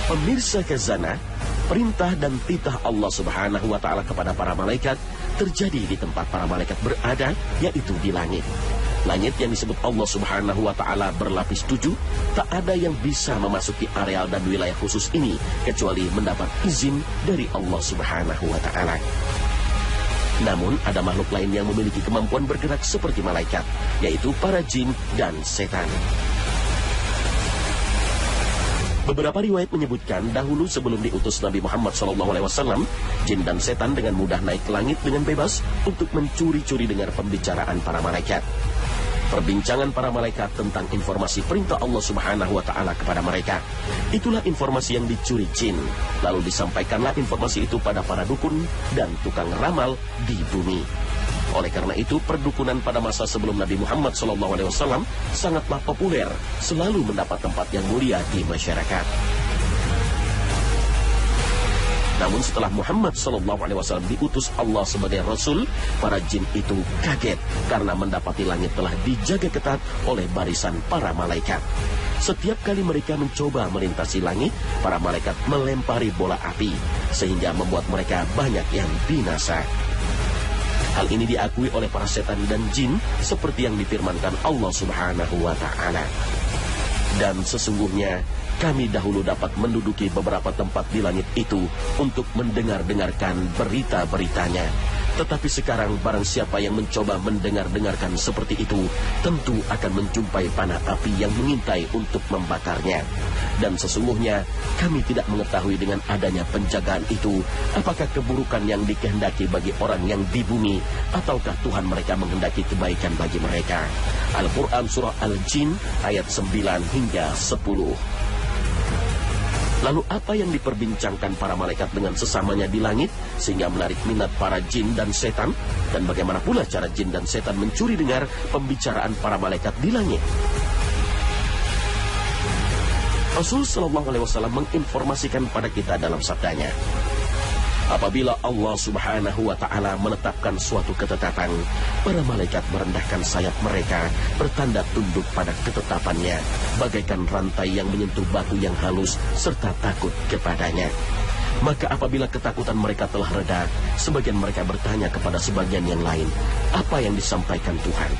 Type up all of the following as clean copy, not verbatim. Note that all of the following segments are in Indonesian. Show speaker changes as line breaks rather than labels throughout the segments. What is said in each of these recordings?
Pemirsa Khazanah, perintah dan titah Allah Subhanahu wa Ta'ala kepada para malaikat terjadi di tempat para malaikat berada, yaitu di langit. Langit yang disebut Allah Subhanahu wa Ta'ala berlapis 7, tak ada yang bisa memasuki areal dan wilayah khusus ini kecuali mendapat izin dari Allah Subhanahu wa Ta'ala. Namun ada makhluk lain yang memiliki kemampuan bergerak seperti malaikat, yaitu para jin dan setan. Beberapa riwayat menyebutkan dahulu sebelum diutus Nabi Muhammad SAW, jin dan setan dengan mudah naik ke langit dengan bebas untuk mencuri-curi dengar pembicaraan para malaikat. Perbincangan para malaikat tentang informasi perintah Allah Subhanahu wa Ta'ala kepada mereka. Itulah informasi yang dicuri jin. Lalu disampaikanlah informasi itu pada para dukun dan tukang ramal di bumi. Oleh karena itu, perdukunan pada masa sebelum Nabi Muhammad SAW sangatlah populer, selalu mendapat tempat yang mulia di masyarakat. Namun setelah Muhammad SAW diutus Allah sebagai Rasul, para jin itu kaget karena mendapati langit telah dijaga ketat oleh barisan para malaikat. Setiap kali mereka mencoba melintasi langit, para malaikat melempari bola api, sehingga membuat mereka banyak yang binasa. Hal ini diakui oleh para setan dan jin seperti yang difirmankan Allah Subhanahu wa Ta'ala. Dan sesungguhnya kami dahulu dapat menduduki beberapa tempat di langit itu untuk mendengar-dengarkan berita-beritanya. Tetapi sekarang barang siapa yang mencoba mendengar-dengarkan seperti itu, tentu akan menjumpai panah api yang mengintai untuk membakarnya. Dan sesungguhnya kami tidak mengetahui dengan adanya penjagaan itu, apakah keburukan yang dikehendaki bagi orang yang di bumi, ataukah Tuhan mereka menghendaki kebaikan bagi mereka. Al-Quran Surah Al-Jin ayat 9 hingga 10. Lalu apa yang diperbincangkan para malaikat dengan sesamanya di langit sehingga menarik minat para jin dan setan? Dan bagaimana pula cara jin dan setan mencuri dengar pembicaraan para malaikat di langit? Rasulullah SAW menginformasikan pada kita dalam sabdanya, apabila Allah Subhanahu wa Ta'ala menetapkan suatu ketetapan, para malaikat merendahkan sayap mereka, bertanda tunduk pada ketetapannya, bagaikan rantai yang menyentuh batu yang halus, serta takut kepadanya. Maka apabila ketakutan mereka telah reda, sebagian mereka bertanya kepada sebagian yang lain, apa yang disampaikan Tuhan?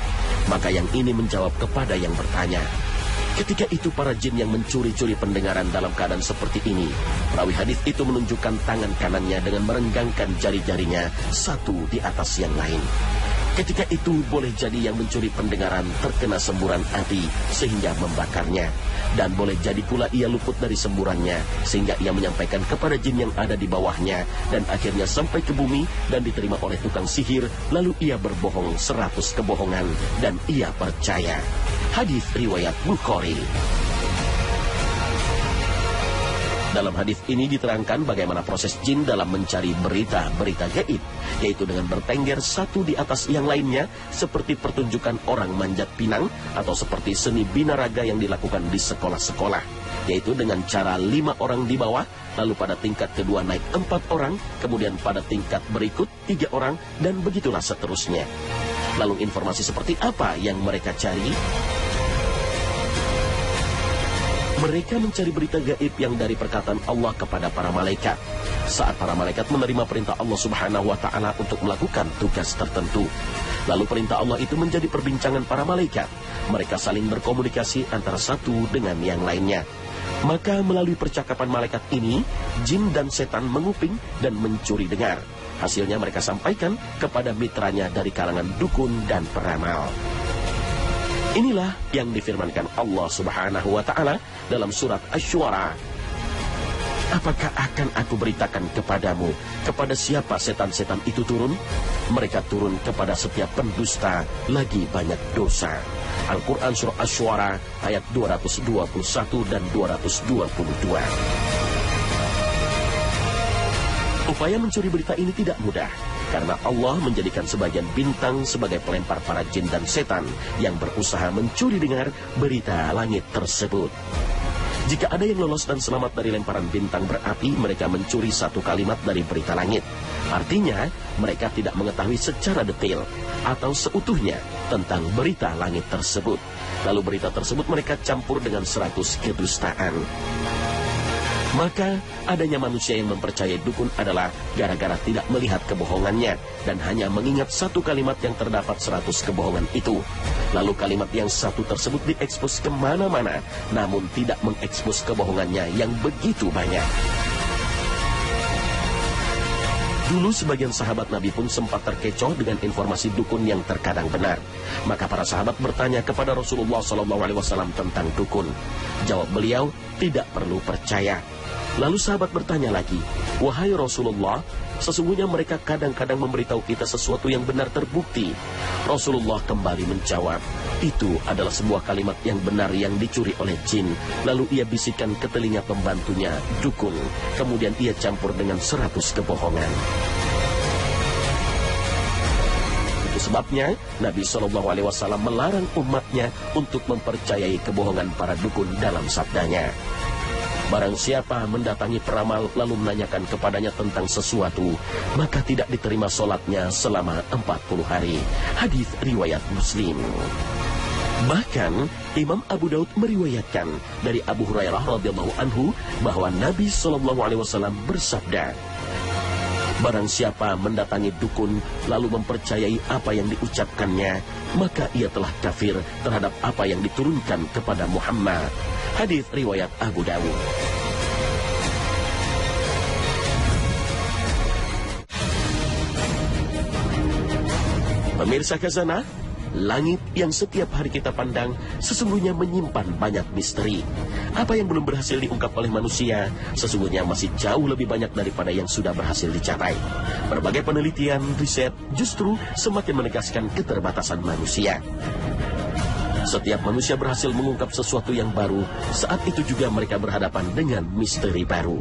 Maka yang ini menjawab kepada yang bertanya. Ketika itu para jin yang mencuri-curi pendengaran dalam keadaan seperti ini, perawi hadis itu menunjukkan tangan kanannya dengan merenggangkan jari-jarinya satu di atas yang lain. Ketika itu boleh jadi yang mencuri pendengaran terkena semburan api sehingga membakarnya. Dan boleh jadi pula ia luput dari semburannya sehingga ia menyampaikan kepada jin yang ada di bawahnya, dan akhirnya sampai ke bumi dan diterima oleh tukang sihir, lalu ia berbohong 100 kebohongan dan ia percaya. Hadis riwayat Bukhari. Dalam hadis ini diterangkan bagaimana proses jin dalam mencari berita-berita gaib, yaitu dengan bertengger satu di atas yang lainnya, seperti pertunjukan orang manjat pinang atau seperti seni binaraga yang dilakukan di sekolah-sekolah, yaitu dengan cara 5 orang di bawah, lalu pada tingkat kedua naik 4 orang, kemudian pada tingkat berikut 3 orang, dan begitulah seterusnya. Lalu informasi seperti apa yang mereka cari? Mereka mencari berita gaib yang dari perkataan Allah kepada para malaikat. Saat para malaikat menerima perintah Allah Subhanahu wa Ta'ala untuk melakukan tugas tertentu, lalu perintah Allah itu menjadi perbincangan para malaikat. Mereka saling berkomunikasi antara satu dengan yang lainnya. Maka melalui percakapan malaikat ini, jin dan setan menguping dan mencuri dengar. Hasilnya mereka sampaikan kepada mitranya dari kalangan dukun dan peramal. Inilah yang difirmankan Allah Subhanahu wa Ta'ala dalam surat Asy-Syu'ara. Apakah akan aku beritakan kepadamu kepada siapa setan-setan itu turun? Mereka turun kepada setiap pendusta lagi banyak dosa. Al-Quran surah Asy-Syu'ara ayat 221 dan 222. Upaya mencuri berita ini tidak mudah, karena Allah menjadikan sebagian bintang sebagai pelempar para jin dan setan yang berusaha mencuri dengar berita langit tersebut. Jika ada yang lolos dan selamat dari lemparan bintang berapi, mereka mencuri satu kalimat dari berita langit. Artinya, mereka tidak mengetahui secara detail atau seutuhnya tentang berita langit tersebut. Lalu berita tersebut mereka campur dengan 100 kedustaan. Maka adanya manusia yang mempercayai dukun adalah gara-gara tidak melihat kebohongannya dan hanya mengingat satu kalimat yang terdapat 100 kebohongan itu. Lalu kalimat yang satu tersebut diekspos kemana-mana, namun tidak mengekspos kebohongannya yang begitu banyak. Dulu sebagian sahabat Nabi pun sempat terkecoh dengan informasi dukun yang terkadang benar. Maka para sahabat bertanya kepada Rasulullah SAW tentang dukun. Jawab beliau, tidak perlu percaya. Lalu sahabat bertanya lagi, wahai Rasulullah, sesungguhnya mereka kadang-kadang memberitahu kita sesuatu yang benar terbukti. Rasulullah kembali menjawab, itu adalah sebuah kalimat yang benar yang dicuri oleh jin. Lalu ia bisikkan ke telinga pembantunya, dukun. Kemudian ia campur dengan 100 kebohongan. Itu sebabnya Nabi SAW melarang umatnya untuk mempercayai kebohongan para dukun dalam sabdanya. Barang siapa mendatangi peramal lalu menanyakan kepadanya tentang sesuatu, maka tidak diterima solatnya selama 40 hari. Hadis riwayat Muslim. Bahkan Imam Abu Daud meriwayatkan dari Abu Hurairah radhiyallahu anhu bahwa Nabi SAW bersabda, barang siapa mendatangi dukun lalu mempercayai apa yang diucapkannya, maka ia telah kafir terhadap apa yang diturunkan kepada Muhammad. Hadis riwayat Abu Dawud. Pemirsa Khazanah, langit yang setiap hari kita pandang sesungguhnya menyimpan banyak misteri. Apa yang belum berhasil diungkap oleh manusia sesungguhnya masih jauh lebih banyak daripada yang sudah berhasil dicapai. Berbagai penelitian, riset justru semakin menegaskan keterbatasan manusia. Setiap manusia berhasil mengungkap sesuatu yang baru, saat itu juga mereka berhadapan dengan misteri baru.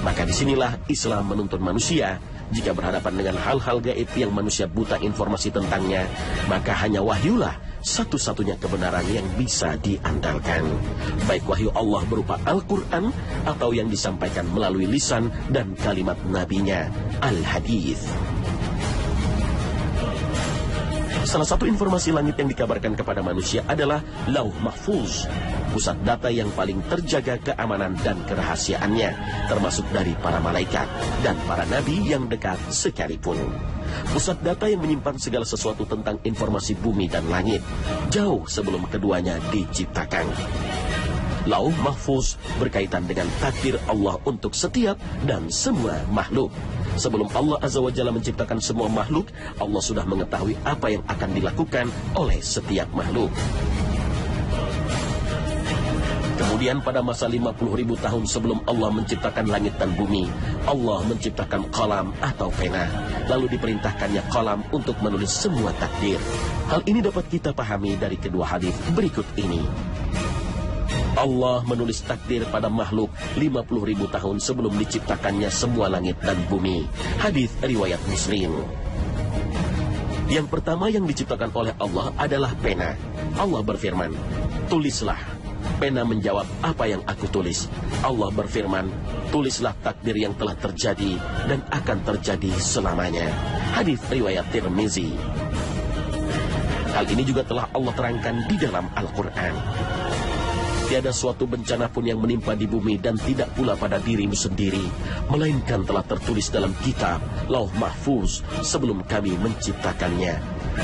Maka disinilah Islam menuntun manusia, jika berhadapan dengan hal-hal gaib yang manusia buta informasi tentangnya, maka hanya wahyulah satu-satunya kebenaran yang bisa diandalkan. Baik wahyu Allah berupa Al-Quran atau yang disampaikan melalui lisan dan kalimat nabinya, Al-Hadith. Salah satu informasi langit yang dikabarkan kepada manusia adalah Lauh Mahfuz, pusat data yang paling terjaga keamanan dan kerahasiaannya, termasuk dari para malaikat dan para nabi yang dekat sekalipun. Pusat data yang menyimpan segala sesuatu tentang informasi bumi dan langit, jauh sebelum keduanya diciptakan. Lauh Mahfuz berkaitan dengan takdir Allah untuk setiap dan semua makhluk. Sebelum Allah Azza wa Jalla menciptakan semua makhluk, Allah sudah mengetahui apa yang akan dilakukan oleh setiap makhluk. Kemudian pada masa 50.000 tahun sebelum Allah menciptakan langit dan bumi, Allah menciptakan qalam atau pena. Lalu diperintahkannya qalam untuk menulis semua takdir. Hal ini dapat kita pahami dari kedua hadis berikut ini. Allah menulis takdir pada makhluk 50.000 tahun sebelum diciptakannya semua langit dan bumi. Hadis riwayat Muslim. Yang pertama yang diciptakan oleh Allah adalah pena. Allah berfirman, tulislah. Pena menjawab, apa yang aku tulis? Allah berfirman, tulislah takdir yang telah terjadi dan akan terjadi selamanya. Hadis riwayat Tirmizi. Hal ini juga telah Allah terangkan di dalam Al-Quran. Tiada suatu bencana pun yang menimpa di bumi dan tidak pula pada dirimu sendiri, melainkan telah tertulis dalam kitab Lauh Mahfuz sebelum kami menciptakannya.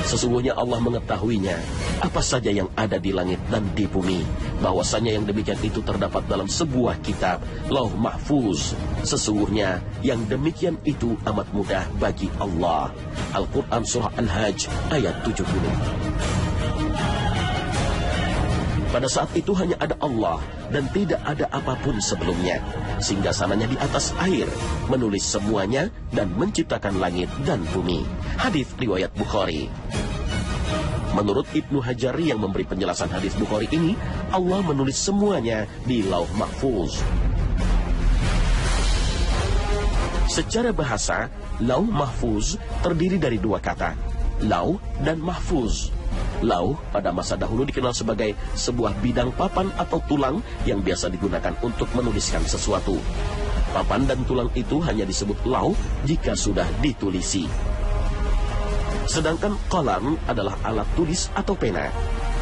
Sesungguhnya Allah mengetahuinya, apa saja yang ada di langit dan di bumi. Bahwasanya yang demikian itu terdapat dalam sebuah kitab Lauh Mahfuz. Sesungguhnya yang demikian itu amat mudah bagi Allah. Al-Quran Surah Al-Hajj ayat 70. Pada saat itu hanya ada Allah dan tidak ada apapun sebelumnya. Singgasananya di atas air, menulis semuanya dan menciptakan langit dan bumi. Hadis riwayat Bukhari. Menurut Ibnu Hajar yang memberi penjelasan hadis Bukhari ini, Allah menulis semuanya di Lauh Mahfuz. Secara bahasa, Lauh Mahfuz terdiri dari dua kata, Lauh dan Mahfuz. Lauh pada masa dahulu dikenal sebagai sebuah bidang papan atau tulang yang biasa digunakan untuk menuliskan sesuatu. Papan dan tulang itu hanya disebut lauh jika sudah ditulisi. Sedangkan qalam adalah alat tulis atau pena.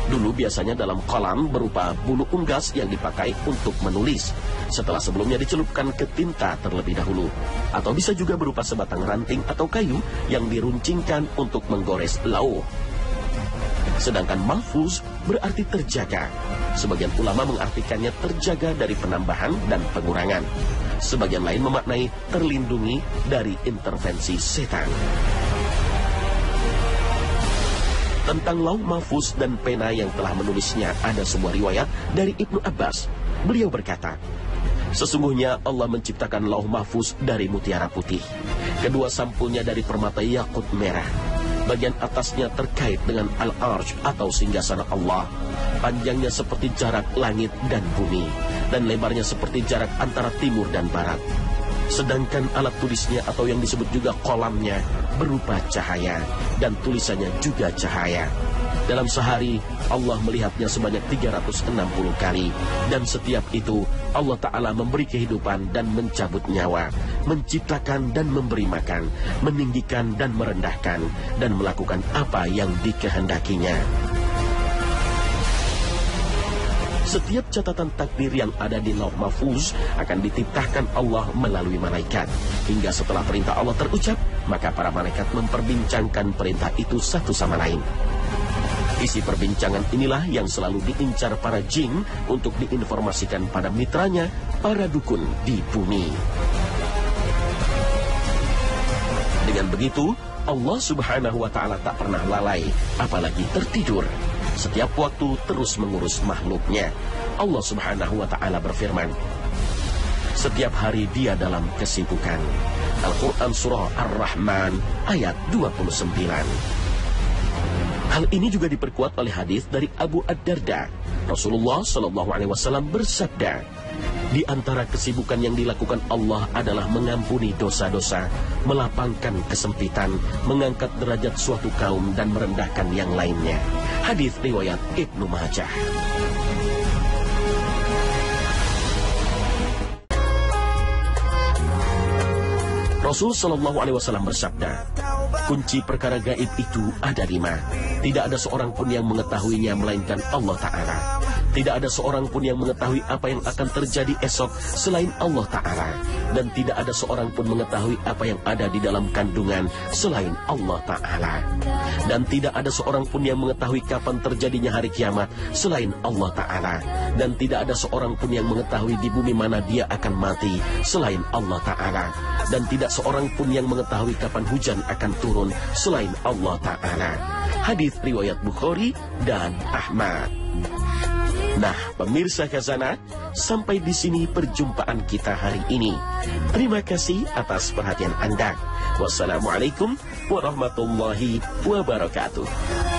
Dulu biasanya dalam kolam berupa bulu unggas yang dipakai untuk menulis, setelah sebelumnya dicelupkan ke tinta terlebih dahulu. Atau bisa juga berupa sebatang ranting atau kayu yang diruncingkan untuk menggores lauh. Sedangkan mahfuz berarti terjaga. Sebagian ulama mengartikannya terjaga dari penambahan dan pengurangan. Sebagian lain memaknai terlindungi dari intervensi setan. Tentang lauh mahfuz dan pena yang telah menulisnya ada sebuah riwayat dari Ibnu Abbas. Beliau berkata, sesungguhnya Allah menciptakan lauh mahfuz dari mutiara putih. Kedua sampulnya dari permata yakut merah. Bagian atasnya terkait dengan Al-Arsh atau singgasana Allah. Panjangnya seperti jarak langit dan bumi, dan lebarnya seperti jarak antara timur dan barat. Sedangkan alat tulisnya atau yang disebut juga kolamnya berupa cahaya, dan tulisannya juga cahaya. Dalam sehari Allah melihatnya sebanyak 360 kali, dan setiap itu Allah Ta'ala memberi kehidupan dan mencabut nyawa, menciptakan dan memberi makan, meninggikan dan merendahkan, dan melakukan apa yang dikehendakinya. Setiap catatan takdir yang ada di lauh mahfuz akan dititahkan Allah melalui malaikat. Hingga setelah perintah Allah terucap, maka para malaikat memperbincangkan perintah itu satu sama lain. Isi perbincangan inilah yang selalu diincar para jin untuk diinformasikan pada mitranya, para dukun di bumi. Dengan begitu, Allah Subhanahu wa Ta'ala tak pernah lalai, apalagi tertidur. Setiap waktu terus mengurus makhluknya. Allah Subhanahu wa Ta'ala berfirman, setiap hari Dia dalam kesibukan. Al-Quran Surah Ar-Rahman ayat 29. Hal ini juga diperkuat oleh hadis dari Abu Ad-Darda. Rasulullah SAW bersabda, di antara kesibukan yang dilakukan Allah adalah mengampuni dosa-dosa, melapangkan kesempitan, mengangkat derajat suatu kaum dan merendahkan yang lainnya. Hadis riwayat Ibnu Majah. Rasul SAW bersabda, kunci perkara gaib itu ada 5. Tidak ada seorang pun yang mengetahuinya melainkan Allah Ta'ala. Tidak ada seorang pun yang mengetahui apa yang akan terjadi esok selain Allah Ta'ala. Dan tidak ada seorang pun mengetahui apa yang ada di dalam kandungan selain Allah Ta'ala. Dan tidak ada seorang pun yang mengetahui kapan terjadinya hari kiamat selain Allah Ta'ala. Dan tidak ada seorang pun yang mengetahui di bumi mana dia akan mati selain Allah Ta'ala. Dan tidak seorang pun yang mengetahui kapan hujan akan turun selain Allah Ta'ala. Hadis riwayat Bukhari dan Ahmad. Nah, pemirsa Khazanah, sampai di sini perjumpaan kita hari ini. Terima kasih atas perhatian Anda. Wassalamualaikum warahmatullahi wabarakatuh.